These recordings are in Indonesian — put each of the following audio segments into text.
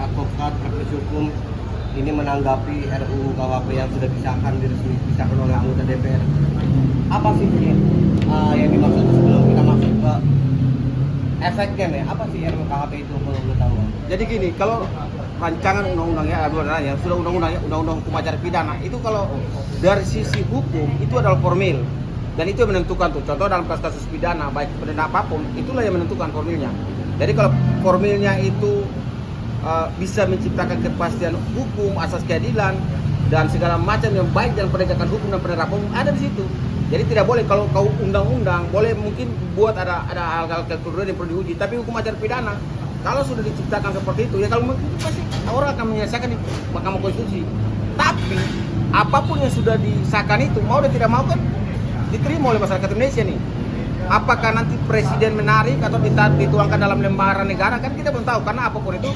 advokat praktisi hukum ini menanggapi RUU KUHP yang sudah disahkan oleh anggota DPR. Apa sih yang dimaksud sebelum kita masuk ke efeknya nih? Apa sih RUU KUHP itu kalau boleh tahu? Jadi gini, kalau rancangan undang-undangnya yang sudah undang-undang hukum acara pidana itu kalau dari sisi hukum itu adalah formil dan itu yang menentukan tuh. Contoh dalam kasus pidana baik pidana apapun itulah yang menentukan formilnya. Jadi kalau formilnya itu bisa menciptakan kepastian hukum, asas keadilan dan segala macam yang baik dalam penegakan hukum dan penerapan hukum ada di situ. Jadi tidak boleh kalau kau undang-undang boleh mungkin buat ada hal-hal kekurangan yang perlu diuji, tapi hukum acara pidana kalau sudah diciptakan seperti itu ya kalau mungkin pasti orang akan menyelesaikan di Mahkamah Konstitusi. Tapi apapun yang sudah disahkan itu mau dan tidak mau kan diterima oleh masyarakat Indonesia nih. Apakah nanti presiden menarik atau dituangkan dalam lembaran negara kan kita belum tahu, karena apapun itu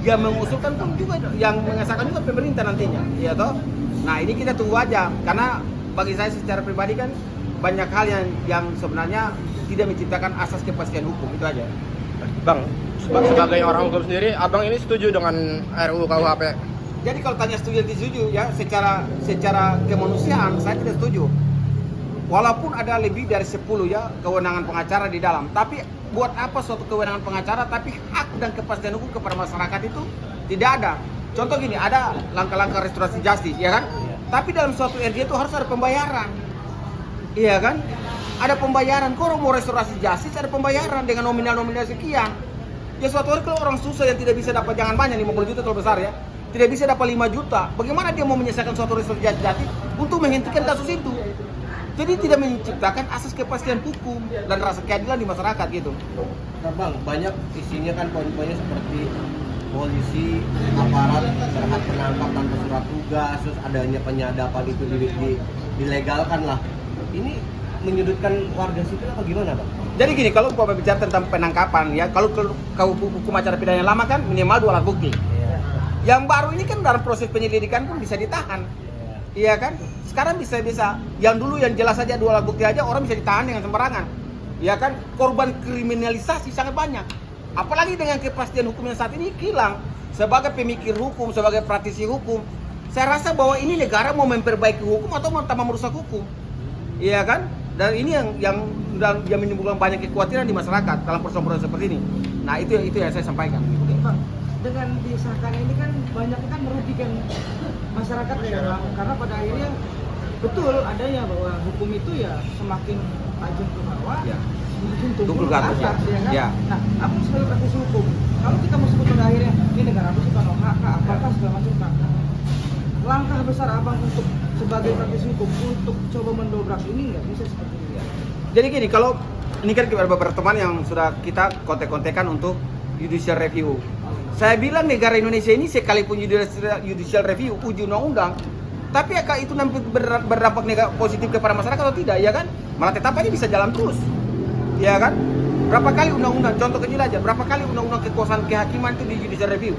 yang mengusulkan pun juga yang mengesahkan juga pemerintah nantinya, ya toh. Nah ini kita tunggu aja, karena bagi saya secara pribadi kan banyak hal yang sebenarnya tidak menciptakan asas kepastian hukum, itu aja. Bang, sebagai orang hukum sendiri, abang ini setuju dengan RUU KUHP? Jadi kalau tanya setuju atau tidak setuju ya, secara kemanusiaan saya tidak setuju. Walaupun ada lebih dari 10 ya kewenangan pengacara di dalam, tapi buat apa suatu kewenangan pengacara tapi hak dan kepastian hukum kepada masyarakat itu tidak ada. Contoh gini, ada langkah-langkah restorasi justice, ya kan? Iya. Tapi dalam suatu RJ itu harus ada pembayaran, iya kan? Ada pembayaran. Kalau mau restorasi justice ada pembayaran dengan nominal sekian. Ya suatu hari kalau orang susah yang tidak bisa dapat, jangan banyak 50 juta kalau besar ya, tidak bisa dapat 5 juta, bagaimana dia mau menyelesaikan suatu restorasi justice untuk menghentikan kasus itu? Jadi tidak menciptakan asas kepastian hukum dan rasa keadilan di masyarakat gitu. Nah Bang, banyak isinya kan poin-poinnya seperti polisi, aparat berhak menangkap tanpa surat tugas, terus adanya penyadapan itu dilegalkan lah. Ini menyudutkan warga sipil apa gimana Bang? Jadi gini, kalau umpama bicara tentang penangkapan ya, kalau hukum acara pidana yang lama kan minimal 2 alat bukti. Iya. Yang baru ini kan dalam proses penyelidikan pun bisa ditahan. Iya kan? Sekarang bisa. Yang dulu yang jelas saja 2 alat bukti aja orang bisa ditahan dengan sembarangan. Iya kan? Korban kriminalisasi sangat banyak. Apalagi dengan kepastian hukum yang saat ini hilang. Sebagai pemikir hukum, sebagai praktisi hukum, saya rasa bahwa ini negara mau memperbaiki hukum atau mau tambah merusak hukum. Iya kan? Dan ini yang menimbulkan banyak kekhawatiran di masyarakat dalam persoalan seperti ini. Nah, itu yang saya sampaikan. Oke, Bang. Dengan disahkan ini kan banyak kan merugikan masyarakat ya, karena pada akhirnya betul adanya bahwa hukum itu ya semakin tajam ke bawah, Ya. semakin Tumpul tumpul ke ke atas, atas, ya kan? ya. Nah, apa sebagai praktisi hukum? Kalau kita masuk pada akhirnya ini negara apa sih kalau hak, apakah segala macam kan? Langkah besar abang untuk sebagai praktisi hukum untuk coba mendobrak ini nggak bisa seperti ini. Jadi gini, kalau ini kan ada beberapa teman yang sudah kita kontek-kontekan untuk judicial review. Saya bilang negara Indonesia ini sekalipun judicial review uji undang-undang, tapi apakah itu nanti berdampak positif kepada masyarakat atau tidak, ya kan? Malah tetap aja bisa jalan terus, ya kan? Berapa kali undang-undang, contoh kecil aja, berapa kali undang-undang kekuasaan kehakiman itu di judicial review?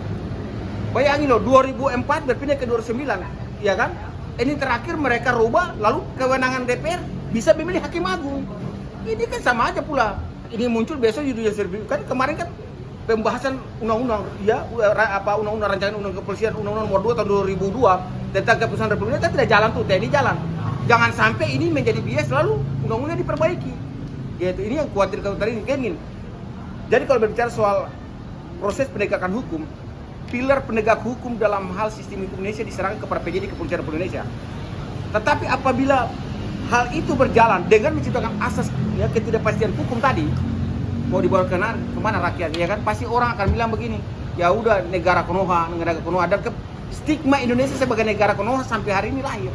Bayangin loh, 2004 berpindah ke 2009, ya kan? Ini terakhir mereka rubah, lalu kewenangan DPR bisa memilih hakim agung. Ini kan sama aja pula. Ini muncul besok judicial review, kan kemarin kan pembahasan undang-undang ya undang-undang rancangan undang kepolisian undang-undang nomor 2 tahun 2002 tentang keputusan Republik kan tidak jalan tuh, TNI jalan. Jangan sampai ini menjadi bias lalu undang-undang diperbaiki. Gitu. Ini yang khawatir ini kan gini. Jadi kalau berbicara soal proses penegakan hukum, pilar penegak hukum dalam hal sistem hukum Indonesia diserahkan kepada PJD Kepolisian Republik Indonesia. Tetapi apabila hal itu berjalan dengan menciptakan asas ya ketidakpastian hukum tadi, mau dibawa kemana rakyat, ya kan? Pasti orang akan bilang begini, ya udah negara Konoha dan stigma Indonesia sebagai negara Konoha sampai hari ini lahir.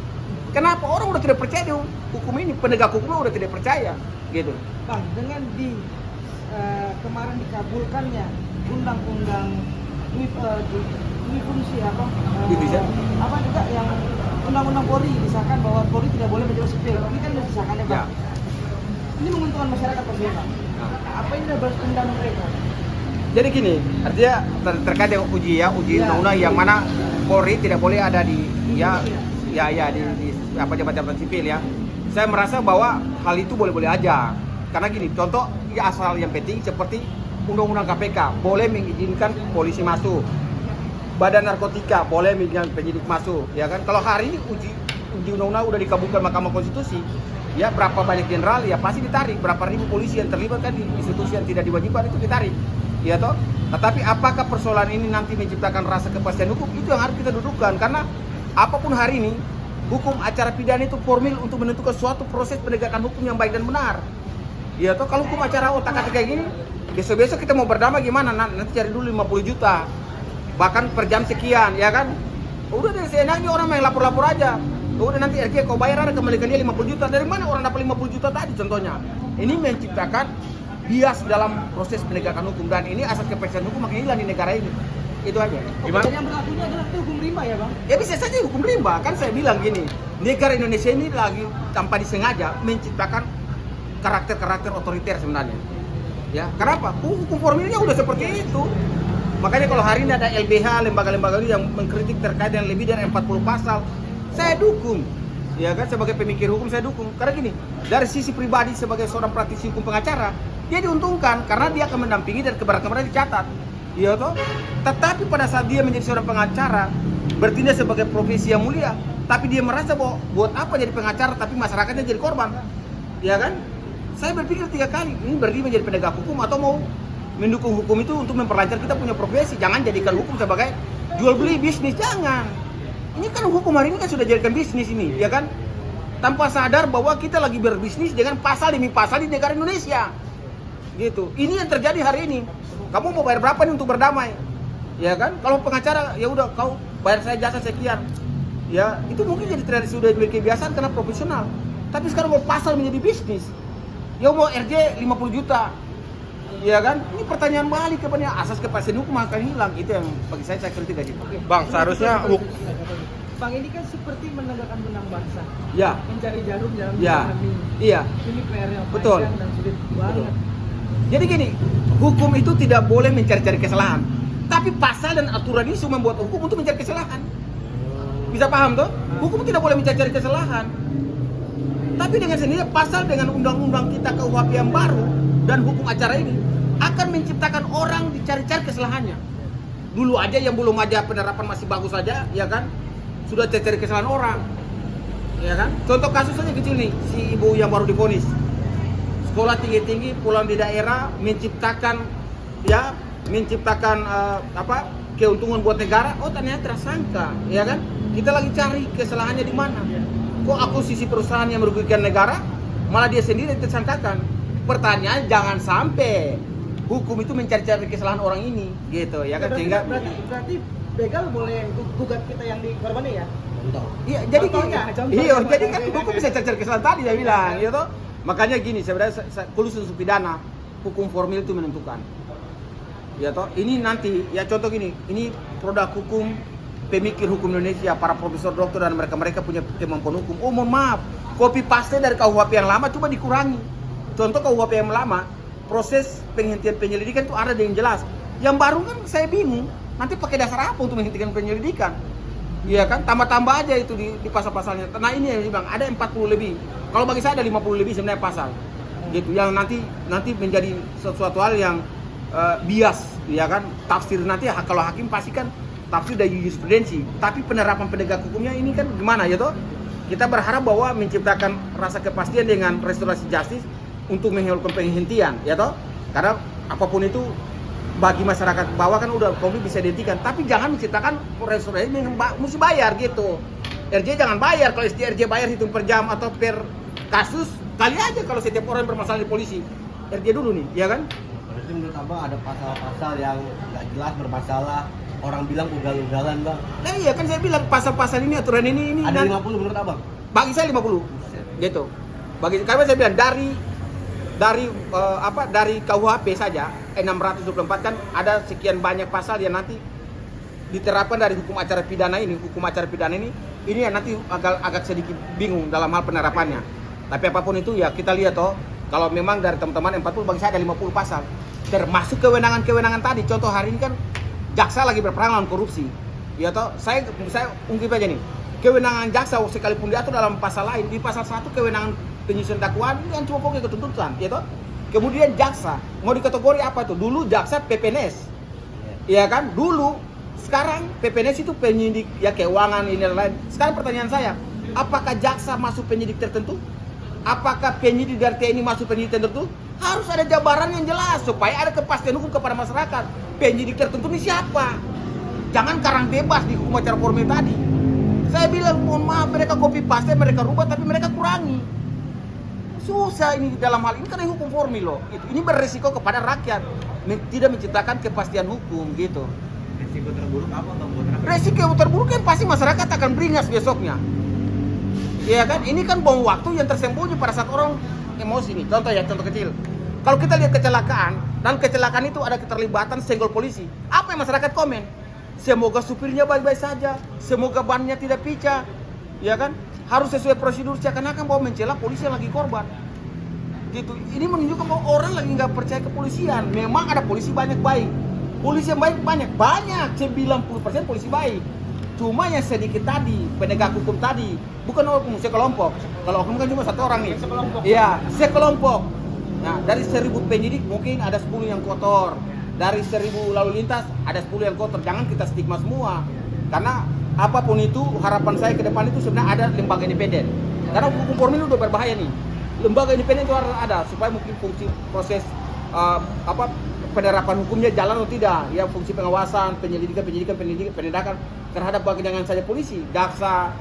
Kenapa orang udah tidak percaya hukum ini, penegak hukumnya udah tidak percaya, gitu. Bang, dengan kemarin dikabulkannya undang-undang fungsi apa juga yang undang-undang Polri disahkan bahwa Polri tidak boleh menjadi sipil, ini kan sudah disahkan ya Bang. Ya. Ini menguntungkan masyarakat bagaimana? Apa ini adalah balas dendam mereka? Jadi gini, artinya terkait dengan uji undang-undang yang mana Polri tidak boleh ada di di apa jabatan sipil ya. Saya merasa bahwa hal itu boleh-boleh aja. Karena gini, contoh ya asal yang penting seperti undang-undang KPK boleh mengizinkan polisi masuk. Badan Narkotika boleh dengan penyidik masuk, ya kan? Kalau hari ini uji undang-undang udah dikabulkan Mahkamah Konstitusi, ya berapa banyak jenderal ya pasti ditarik, berapa ribu polisi yang terlibat kan di institusi yang tidak diwajibkan itu ditarik, ya toh. Tetapi apakah persoalan ini nanti menciptakan rasa kepastian hukum, itu yang harus kita dudukkan, karena apapun hari ini hukum acara pidana itu formil untuk menentukan suatu proses penegakan hukum yang baik dan benar, ya toh. Kalau hukum acara otak-atik kayak gini, besok-besok kita mau berdamai gimana? Nanti cari dulu 50 juta, bahkan per jam sekian, ya kan? Udah deh, seenaknya orang main lapor-lapor aja. Udah nanti RG kau bayar, ada kembalikan dia 50 juta. Dari mana orang dapat 50 juta tadi contohnya? Ini menciptakan bias dalam proses penegakan hukum, dan ini asas kepastian hukum makin hilang di negara ini. Itu aja. Oke, dan yang berlakunya adalah itu hukum rimba ya bang? Ya bisa saja hukum rimba, kan saya bilang gini, negara Indonesia ini lagi tanpa disengaja menciptakan karakter-karakter otoriter sebenarnya. Ya, kenapa? Hukum formilnya udah seperti itu. Makanya kalau hari ini ada LBH, lembaga-lembaga ini yang mengkritik terkait dengan lebih dari 40 pasal, saya dukung. Ya kan, sebagai pemikir hukum saya dukung. Karena gini, dari sisi pribadi sebagai seorang praktisi hukum pengacara, dia diuntungkan karena dia akan mendampingi dan kebenaran-kebenaran dicatat. Iya toh? Tetapi pada saat dia menjadi seorang pengacara, bertindak sebagai profesi yang mulia, tapi dia merasa bahwa buat apa jadi pengacara tapi masyarakatnya jadi korban. Ya kan? Saya berpikir 3 kali, ini berarti menjadi penegak hukum atau mau mendukung hukum itu untuk memperlancar kita punya profesi. Jangan jadikan hukum sebagai jual beli bisnis, jangan. Ini kan hukum hari ini kan sudah jadikan bisnis ini, ya kan? Tanpa sadar bahwa kita lagi berbisnis dengan pasal demi pasal di negara Indonesia. Gitu. Ini yang terjadi hari ini. Kamu mau bayar berapa nih untuk berdamai? Ya kan? Kalau pengacara ya udah kau bayar saya jasa sekian. Ya, itu mungkin jadi tradisi sudah menjadi kebiasaan karena profesional. Tapi sekarang mau pasal menjadi bisnis. Ya mau RJ 50 juta. Ya kan? Ini pertanyaan balik kepada asas kepastian hukum akan hilang. Itu yang bagi saya kritik aja. Bang, seharusnya Bang, ini kan seperti menegakkan benang bangsa. Ya. Mencari jarum dalam Ya. ini. Iya. Ini PR yang Betul. panjang dan sulit banget. Jadi gini, hukum itu tidak boleh mencari-cari kesalahan. Tapi pasal dan aturan ini cuma membuat hukum untuk mencari kesalahan. Bisa paham toh? Hukum tidak boleh mencari-cari kesalahan. Tapi dengan sendirinya pasal dengan undang-undang kita KUHP yang baru dan hukum acara ini akan menciptakan orang dicari-cari kesalahannya. Dulu aja yang belum aja penerapan masih bagus saja, ya kan? Sudah cari kesalahan orang. Ya kan? Contoh kasusnya kecil nih, si ibu yang baru divonis. Sekolah tinggi-tinggi, pulang di daerah, menciptakan keuntungan buat negara. Oh ternyata tersangka, ya kan? Kita lagi cari kesalahannya di mana. Kok akuisisi perusahaan yang merugikan negara, malah dia sendiri tersangkakan. Pertanyaan, jangan sampai hukum itu mencari-cari kesalahan orang ini, gitu ya kan? Sehingga berarti begal boleh gugat kita yang dikorbannya ya? Contoh. iya, jadi Contohnya, jadi kan hukum bisa cari kesalahan tadi saya bilang, ya toh. Makanya gini, sebenarnya khusus untuk pidana, hukum formil itu menentukan. Ya toh, ini nanti ya contoh gini, ini produk hukum pemikir hukum Indonesia, para profesor doktor dan mereka punya kemampuan hukum. Oh mohon maaf, copy paste dari KUHP yang lama coba dikurangi. Contoh KUHP yang lama, proses penghentian penyelidikan itu ada yang jelas. Yang baru kan saya bingung, nanti pakai dasar apa untuk menghentikan penyelidikan? Iya kan, tambah-tambah aja itu di pasal-pasalnya. Nah ini yang bilang ada 40 lebih. Kalau bagi saya ada 50 lebih sebenarnya pasal. Gitu, yang nanti menjadi sesuatu hal yang bias, ya kan? Tafsir nanti kalau hakim pasti kan tafsir dari jurisprudensi. Tapi penerapan penegak hukumnya ini kan gimana ya toh? Kita berharap bahwa menciptakan rasa kepastian dengan restorasi justice untuk menghilangkan penghentian, ya toh? Karena apapun itu bagi masyarakat bawah kan udah konflik bisa dihentikan, tapi jangan menciptakan restorasi yang mesti bayar gitu. RJ jangan bayar, kalau RJ bayar hitung per jam atau per kasus, kali aja kalau setiap orang bermasalah di polisi. RJ dulu nih, ya kan? Berarti menurut Abang ada pasal-pasal yang nggak jelas bermasalah, orang bilang ugal-ugalan Bang. Nah iya kan saya bilang pasal-pasal ini, aturan ini Ada 50 menurut Abang? bagi saya 50. Gitu. Bagi karena saya bilang dari KUHP saja 624 kan ada sekian banyak pasal yang nanti diterapkan dari hukum acara pidana ini. Hukum acara pidana ini yang nanti agak sedikit bingung dalam hal penerapannya. Tapi apapun itu ya kita lihat toh, kalau memang dari teman-teman 40 bagi saya ada 50 pasal. Termasuk kewenangan-kewenangan tadi. Contoh hari ini kan jaksa lagi berperang lawan korupsi. Ya toh, saya ungkip aja nih. Kewenangan jaksa sekalipun diatur dalam pasal lain, di pasal 1 kewenangan penyusunan dakwaan ini yang cuma pokoknya ketuntutan, ya toh. Kemudian jaksa mau dikategori apa tuh? Dulu jaksa PPNS. Ya kan? Dulu Sekarang PPNS itu penyidik ya keuangan ini dan lain. Sekarang pertanyaan saya, apakah jaksa masuk penyidik tertentu? Apakah penyidik dari TNI masuk penyidik tertentu? Harus ada jabaran yang jelas supaya ada kepastian hukum kepada masyarakat. Penyidik tertentu ini siapa? Jangan karang bebas di hukum acara formil tadi. Saya bilang mohon maaf, mereka copy paste, mereka rubah tapi mereka kurangi. Susah ini dalam hal ini karena hukum formil loh. Ini beresiko kepada rakyat, tidak menciptakan kepastian hukum gitu. Risiko terburuk apa Bang buat rakyat? Resiko yang terburuk kan pasti masyarakat akan beringas besoknya. Iya kan? Ini kan bom waktu yang tersembunyi pada saat orang emosi nih. Contoh ya, contoh kecil. Kalau kita lihat kecelakaan, dan kecelakaan itu ada keterlibatan senggol polisi. Apa yang masyarakat komen? Semoga supirnya baik-baik saja, semoga bannya tidak pecah. Ya kan? Harus sesuai prosedur, seakan-akan bahwa mencela polisi yang lagi korban. Gitu. Ini menunjukkan bahwa orang lagi nggak percaya kepolisian. Memang ada polisi banyak baik. Polisi yang baik banyak, 90% polisi baik. Cuma yang sedikit tadi, penegak hukum tadi, bukan hukum sekelompok. Kalau hukum kan cuma satu orang nih. Sekelompok. Iya, sekelompok. Nah, dari 1000 penyidik mungkin ada 10 yang kotor. Dari 1000 lalu lintas ada 10 yang kotor. Jangan kita stigma semua. Karena apapun itu, harapan saya ke depan itu sebenarnya ada lembaga independen. Karena hukum formil udah berbahaya nih. Lembaga independen itu harus ada supaya mungkin fungsi proses penerapan hukumnya jalan atau tidak, ya fungsi pengawasan, penyelidikan, penindakan terhadap jangan saja polisi, jaksa,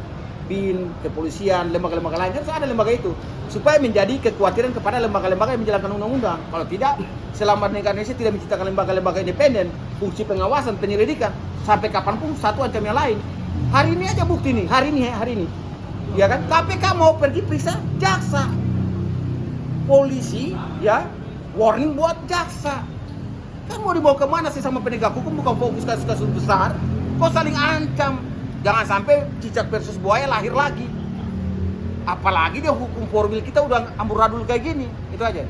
bin, kepolisian, lembaga-lembaga lain harus ada lembaga itu supaya menjadi kekhawatiran kepada lembaga-lembaga yang menjalankan undang-undang. Kalau tidak, selama negara Indonesia tidak menciptakan lembaga-lembaga independen, fungsi pengawasan, penyelidikan, sampai kapanpun satu ancam yang lain. Hari ini aja bukti nih, hari ini, ya kan? KPK mau pergi periksa jaksa, polisi, ya warning buat jaksa. Kan mau dibawa kemana sih sama penegak hukum, bukan fokus kasus-kasus besar. Kok saling ancam. Jangan sampai cicak versus buaya lahir lagi. Apalagi dia hukum formil kita udah amburadul kayak gini. Itu aja.